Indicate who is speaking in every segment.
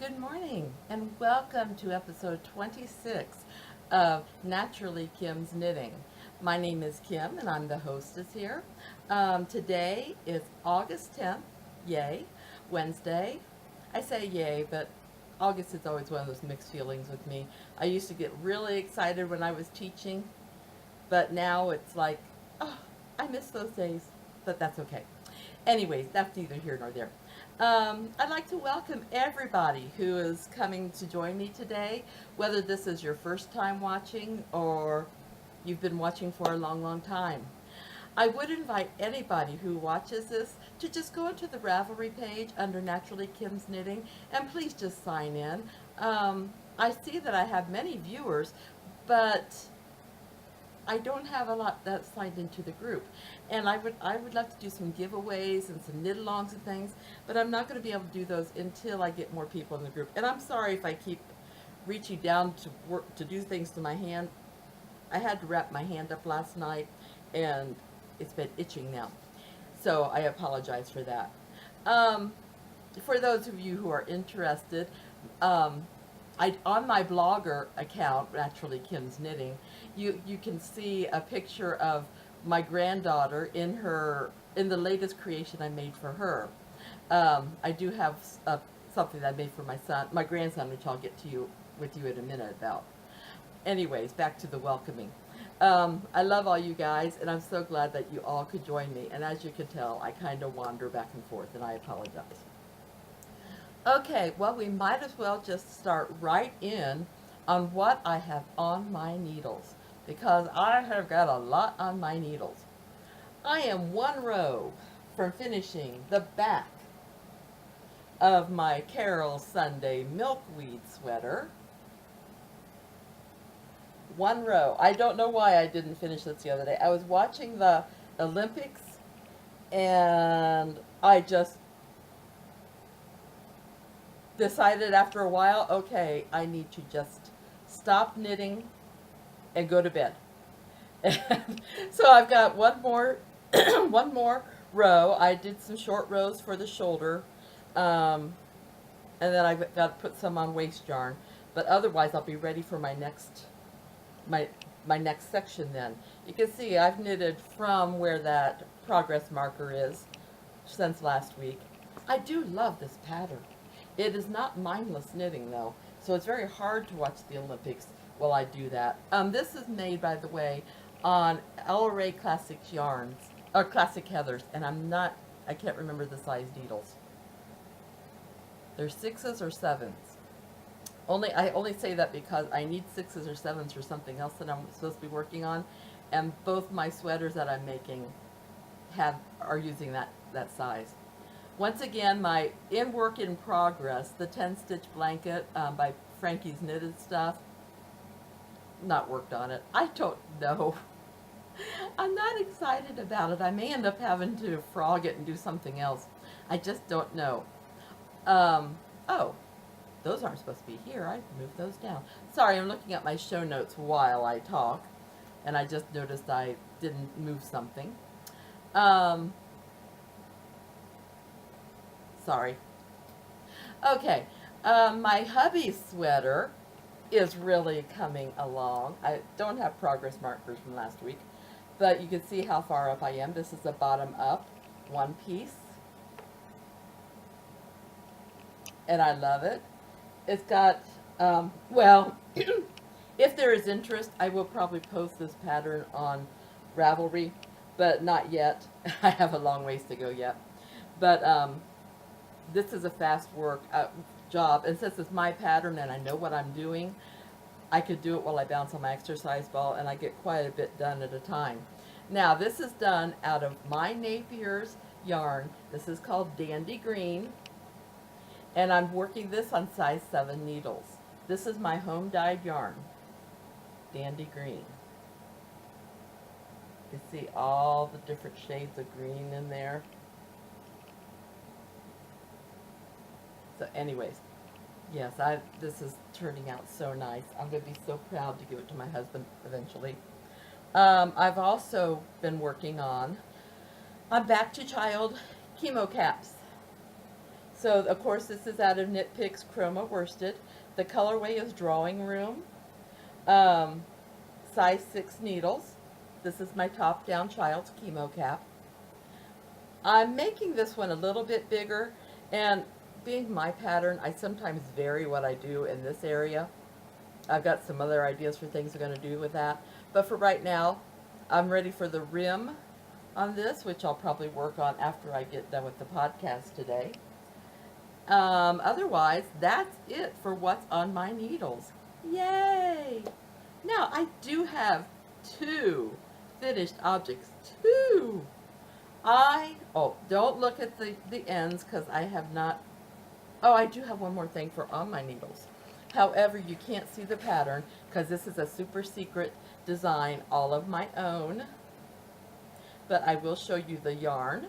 Speaker 1: Good morning, and welcome to episode 26 of Naturally Kim's Knitting. My name is Kim, and I'm the hostess here. Today is August 10th, yay, Wednesday. I say yay, but August is always one of those mixed feelings with me. I used to get really excited when I was teaching, but now it's like, oh, I miss those days, but that's okay. Anyways, that's neither here nor there. I'd like to welcome everybody who is coming to join me today, whether this is your first time watching or you've been watching for a long, long time. I would invite anybody who watches this to just go into the Ravelry page under Naturally Kim's Knitting and please just sign in. I see that I have many viewers, but I don't have a lot that's signed into the group. And I would love to do some giveaways and some knit alongs and things, but I'm not going to be able to do those until I get more people in the group. And I'm sorry if I keep reaching down to work to do things to my hand. I had to wrap my hand up last night and it's been itching now. So I apologize for that. Um, for those of you who are interested, um, on my blogger account, Naturally Kim's Knitting, you can see a picture of my granddaughter in the latest creation I made for her. I do have something that I made for my son, my grandson, which I'll get to you with you in a minute about. Anyways, back to the welcoming. I love all you guys, and I'm so glad that you all could join me. And as you can tell, I kind of wander back and forth, and I apologize. Okay, well, we might as well just start right in on what I have on my needles because I have got a lot on my needles. I am one row from finishing the back of my Carol Sunday milkweed sweater. One row. I don't know why I didn't finish this the other day. I was watching the Olympics and I just decided after a while, okay, I need to just stop knitting and go to bed. And so I've got one more, one more row. I did some short rows for the shoulder, um, and then I've got to put some on waist yarn. But otherwise, I'll be ready for my my next section. Then you can see I've knitted from where that progress marker is since last week. I do love this pattern. It is not mindless knitting though, so it's very hard to watch the Olympics while I do that. This is made, by the way, on LRA Classic Yarns, or Classic Heathers, and I can't remember the size needles. They're sixes or sevens. I only say that because I need sixes or sevens for something else that I'm supposed to be working on, and both my sweaters that I'm making are using that size. Once again, my work in progress, the 10 stitch blanket by Frankie's Knitted Stuff. Not worked on it. I don't know. I'm not excited about it. I may end up having to frog it and do something else. I just don't know. Oh, those aren't supposed to be here. I moved those down. Sorry, I'm looking at my show notes while I talk, and I just noticed I didn't move something. Um, Sorry. Okay, my hubby's sweater is really coming along. I don't have progress markers from last week, but you can see how far up I am. This is a bottom up one piece, and I love it. It's got, well, if there is interest, I will probably post this pattern on Ravelry, but not yet. I have a long ways to go yet. But this is a fast work job, and since it's my pattern and I know what I'm doing, I could do it while I bounce on my exercise ball, and I get quite a bit done at a time. Now, this is done out of my Napier's yarn. This is called Dandy Green, and I'm working this on size 7 needles. This is my home dyed yarn, Dandy Green. You can see all the different shades of green in there. So anyways, yes, this is turning out so nice. I'm going to be so proud to give it to my husband eventually. I've also been working on Back to Child chemo caps. So, of course, this is out of Knit Picks Chroma Worsted. The colorway is Drawing Room. Um, size 6 needles. This is my top-down child's chemo cap. I'm making this one a little bit bigger, and being my pattern, I sometimes vary what I do in this area. I've got some other ideas for things I'm going to do with that. But for right now, I'm ready for the rim on this, which I'll probably work on after I get done with the podcast today. Otherwise, that's it for what's on my needles. Yay! Now, I do have 2 finished objects. 2! Don't look at the ends because I have not, I do have one more thing for on my needles. However, you can't see the pattern because this is a super secret design, all of my own. But I will show you the yarn.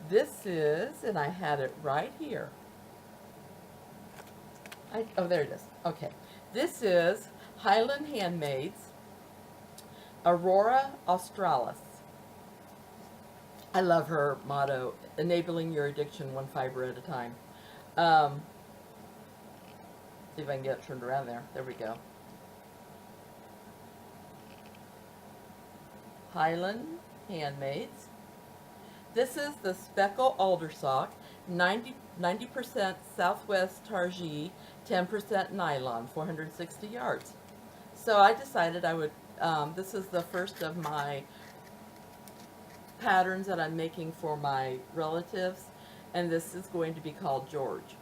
Speaker 1: This is, and I had it right here. There it is. Okay. This is Highland Handmaids, Aurora Australis. I love her motto, enabling your addiction one fiber at a time. See if I can get it turned around there. There we go. Highland Handmaids. This is the Speckle Aldersock, 90% Southwest Targee, 10% nylon, 460 yards. So I decided I would, this is the first of my patterns that I'm making for my relatives, and this is going to be called George.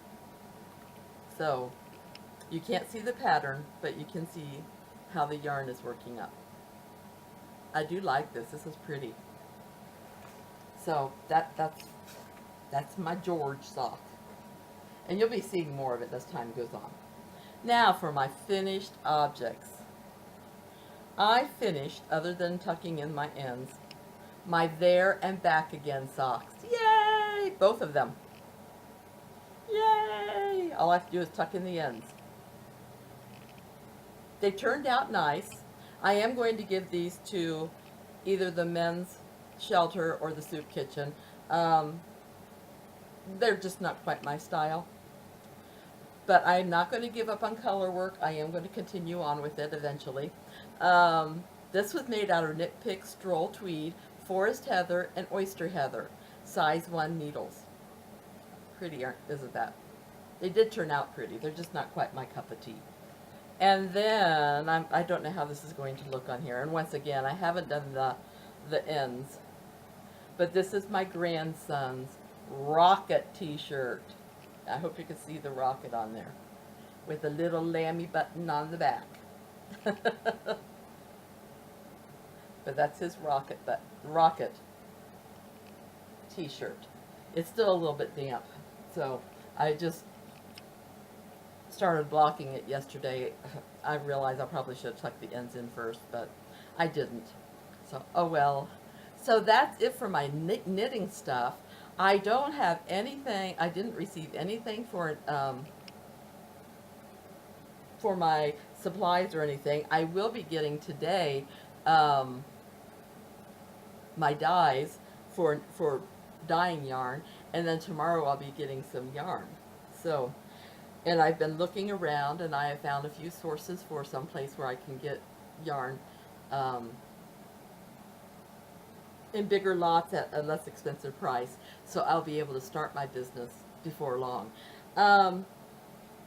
Speaker 1: So you can't see the pattern, but you can see how the yarn is working up. I do like this. This is pretty. So that's my George sock. And you'll be seeing more of it as time goes on. Now for my finished objects. I finished, other than tucking in my ends, my There and Back Again socks. Yay! Both of them. Yay! All I have to do is tuck in the ends. They turned out nice. I am going to give these to either the men's shelter or the soup kitchen. They're just not quite my style. But I'm not going to give up on color work. I am going to continue on with it eventually. This was made out of Knit Picks Stroll Tweed, Forest Heather, and Oyster Heather. Size 1 needles. Pretty, isn't that? They did turn out pretty. They're just not quite my cup of tea. And then, I don't know how this is going to look on here. And once again, I haven't done the ends. But this is my grandson's rocket t-shirt. I hope you can see the rocket on there. With a little lammy button on the back. But that's his rocket t-shirt. It's still a little bit damp. So I just started blocking it yesterday. I realized I probably should have tucked the ends in first, but I didn't. So, oh well. So that's it for my knitting stuff. I don't have anything, I didn't receive anything for my supplies or anything. I will be getting today my dyes for dyeing yarn, and then tomorrow I'll be getting some yarn. So, and I've been looking around, and I have found a few sources for some place where I can get yarn in bigger lots at a less expensive price, so I'll be able to start my business before long. I'm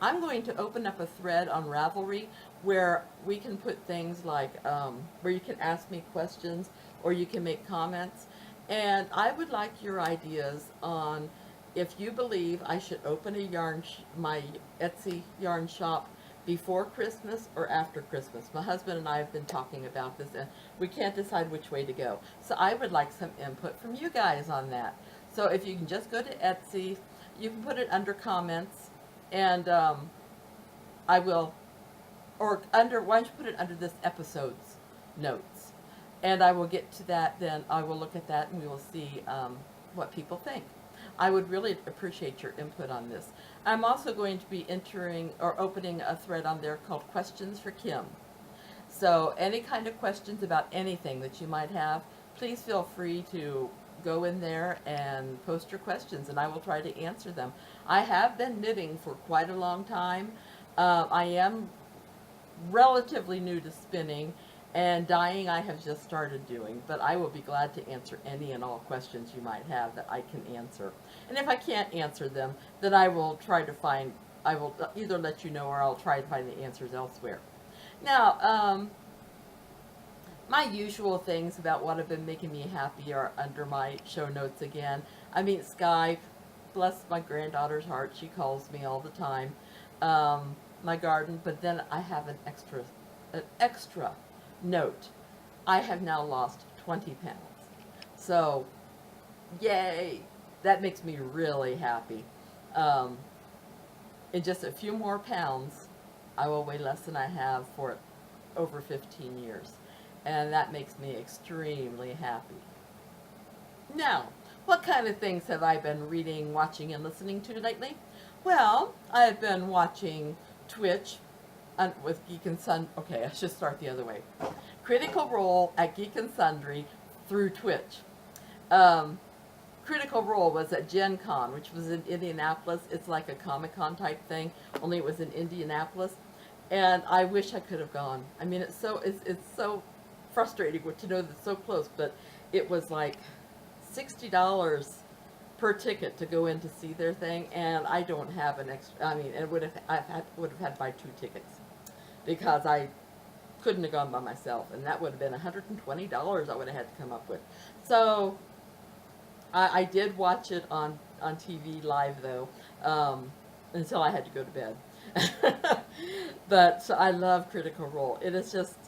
Speaker 1: going to open up a thread on Ravelry where we can put things like, where you can ask me questions or you can make comments, and I would like your ideas on if you believe I should open a my Etsy yarn shop before Christmas or after Christmas. My husband and I have been talking about this, and we can't decide which way to go. So I would like some input from you guys on that. So if you can just go to Etsy, you can put it under comments, and I will, or under, why don't you put it under this episode's notes? And I will get to that, then I will look at that and we will see what people think. I would really appreciate your input on this. I'm also going to be entering or opening a thread on there called Questions for Kim. So any kind of questions about anything that you might have, please feel free to go in there and post your questions, and I will try to answer them. I have been knitting for quite a long time. I am relatively new to spinning, and dyeing I have just started doing, but I will be glad to answer any and all questions you might have that I can answer. And if I can't answer them, then I will try to find, I will either let you know or I'll try to find the answers elsewhere. Now, my usual things about what have been making me happy are under my show notes again. I mean, Skype, bless my granddaughter's heart, she calls me all the time. My garden, but then I have an extra note. I have now lost 20 pounds. So, yay! That makes me really happy. In just a few more pounds, I will weigh less than I have for over 15 years. And that makes me extremely happy. Now, what kind of things have I been reading, watching, and listening to lately? Well, I've been watching Twitch with Geek and Sundry. Okay, I should start the other way. Critical Role at Geek and Sundry through Twitch. Critical Role was at Gen Con, which was in Indianapolis. It's like a Comic-Con type thing, only it was in Indianapolis. And I wish I could have gone. I mean, it's so frustrating to know that it's so close, but it was like $60 per ticket to go in to see their thing, and I don't have an extra. I mean, it would have had to buy 2 tickets because I couldn't have gone by myself, and that would have been $120 I would have had to come up with. So I did watch it on TV live though, until I had to go to bed. But so I love Critical Role. It is just.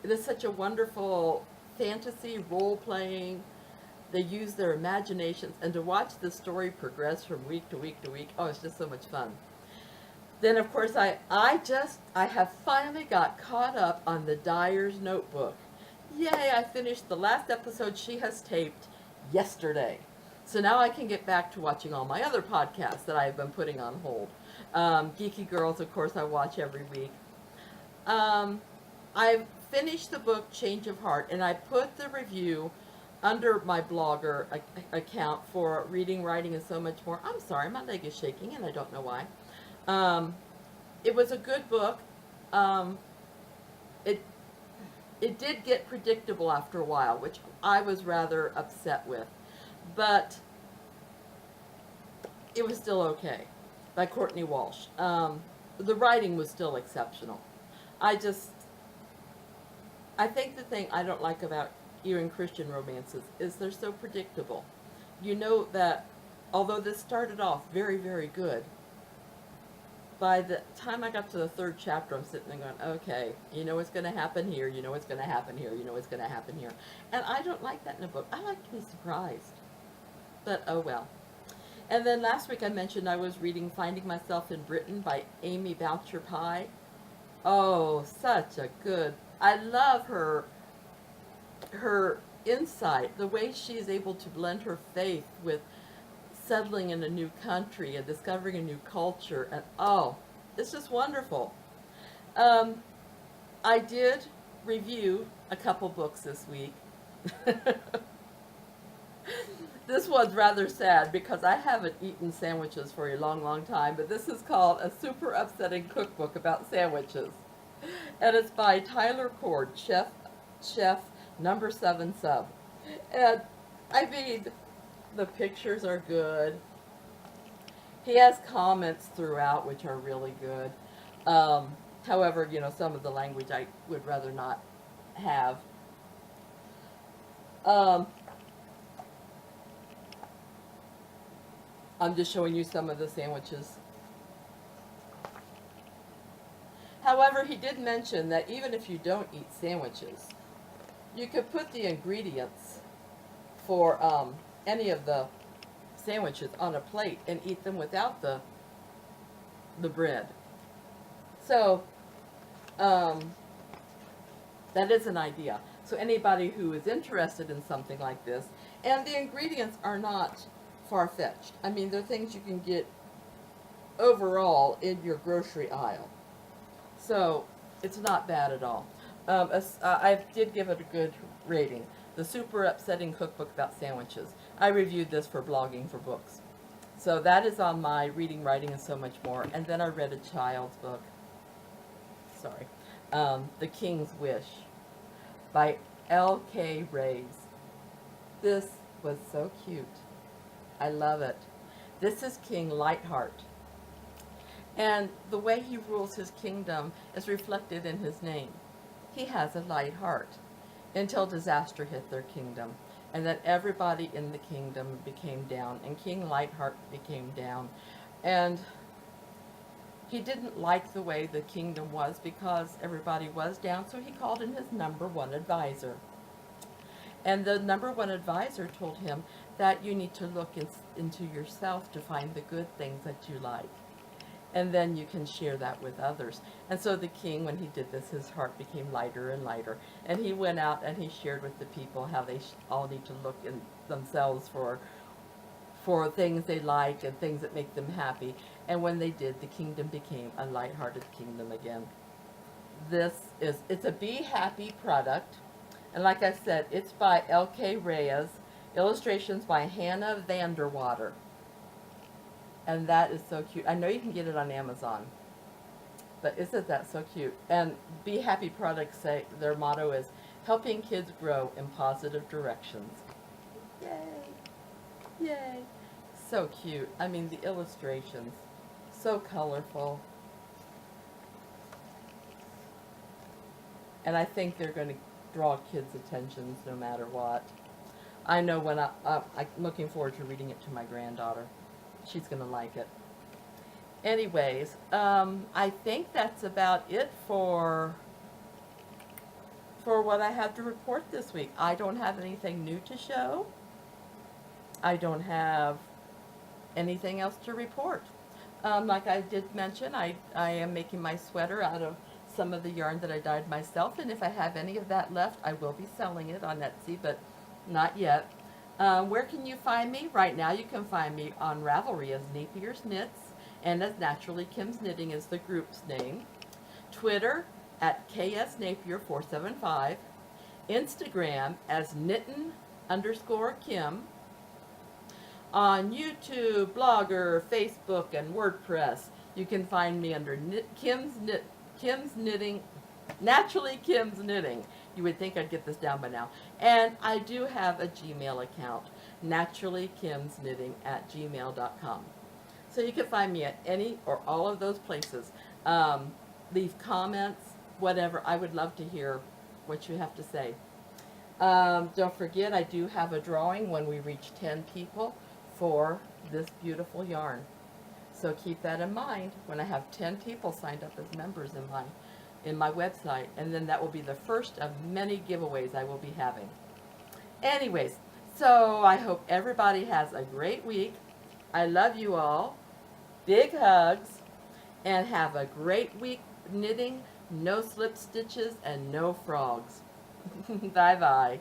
Speaker 1: It is such a wonderful fantasy role-playing. They use their imaginations, and to watch the story progress from week to week to week, oh, it's just so much fun. Then, of course, I have finally got caught up on the Dyer's Notebook. Yay, I finished the last episode she has taped yesterday. So now I can get back to watching all my other podcasts that I've been putting on hold. Geeky Girls, of course, I watch every week. I've finished the book Change of Heart, and I put the review under my blogger account for Reading, Writing, and So Much More. I'm sorry, my leg is shaking, and I don't know why. It was a good book. It did get predictable after a while, which I was rather upset with, but it was still okay. By Courtney Walsh. The writing was still exceptional. I think the thing I don't like about even Christian romances is they're so predictable. You know that although this started off very, very good, by the time I got to the 3rd chapter, I'm sitting there going, okay, you know what's going to happen here, you know what's going to happen here, you know what's going to happen here. And I don't like that in a book. I like to be surprised. But oh well. And then last week I mentioned I was reading Finding Myself in Britain by Amy Boucher Pye. Oh, such a good. I love her insight, the way she's able to blend her faith with settling in a new country and discovering a new culture, and oh, it's just wonderful. I did review a couple books this week. This one's rather sad because I haven't eaten sandwiches for a long, long time, but this is called A Super Upsetting Cookbook About Sandwiches. And it's by Tyler Cord, chef number 7 sub. And I mean, the pictures are good. He has comments throughout which are really good. However, you know, some of the language I would rather not have. I'm just showing you some of the sandwiches. However, he did mention that even if you don't eat sandwiches, you could put the ingredients for any of the sandwiches on a plate and eat them without the bread. So, that is an idea. So anybody who is interested in something like this, and the ingredients are not far-fetched. I mean, they're things you can get overall in your grocery aisle. So, It's not bad at all. I did give it a good rating. The Super Upsetting Cookbook About Sandwiches. I reviewed this for Blogging for Books. So that is on my Reading, Writing, and So Much More. And then I read a child's book. Sorry. The King's Wish by L.K. Reyes. This was so cute. I love it. This is King Lightheart. And the way he rules his kingdom is reflected in his name. He has a light heart until disaster hit their kingdom, and that everybody in the kingdom became down, and King Lightheart became down. And he didn't like the way the kingdom was because everybody was down, so he called in his #1 advisor. And the #1 advisor told him that you need to look into yourself to find the good things that you like. And then you can share that with others. And so the king, when he did this, his heart became lighter and lighter. And he went out and he shared with the people how they all need to look in themselves for things they like and things that make them happy. And when they did, the kingdom became a lighthearted kingdom again. It's a Be Happy product. And like I said, it's by L.K. Reyes. Illustrations by Hannah Vanderwater. And that is so cute. I know you can get it on Amazon. But isn't that so cute? And Be Happy products say their motto is helping kids grow in positive directions. Yay! Yay! So cute. I mean, the illustrations. So colorful. And I think they're going to draw kids' attentions no matter what. I know when I'm looking forward to reading it to my granddaughter. She's going to like it. Anyways, I think that's about it for what I have to report this week. I don't have anything new to show. I don't have anything else to report. Like I did mention, I am making my sweater out of some of the yarn that I dyed myself, and if I have any of that left, I will be selling it on Etsy, but not yet. Where can you find me? Right now you can find me on Ravelry as Napier's Knits, and as Naturally Kim's Knitting is the group's name. Twitter at KSNapier475. Instagram as Knittin_Kim. On YouTube, Blogger, Facebook, and WordPress, you can find me under Kim's Knitting, Naturally Kim's Knitting. You would think I'd get this down by now. And I do have a Gmail account, naturallykimsknitting@gmail.com. So you can find me at any or all of those places. Leave comments, whatever. I would love to hear what you have to say. Don't forget, I do have a drawing when we reach 10 people for this beautiful yarn. So keep that in mind when I have 10 people signed up as members in my website, and then that will be the first of many giveaways I will be having. Anyways, so I hope everybody has a great week. I love you all. Big hugs, and have a great week knitting. No slip stitches and no frogs. Bye-bye.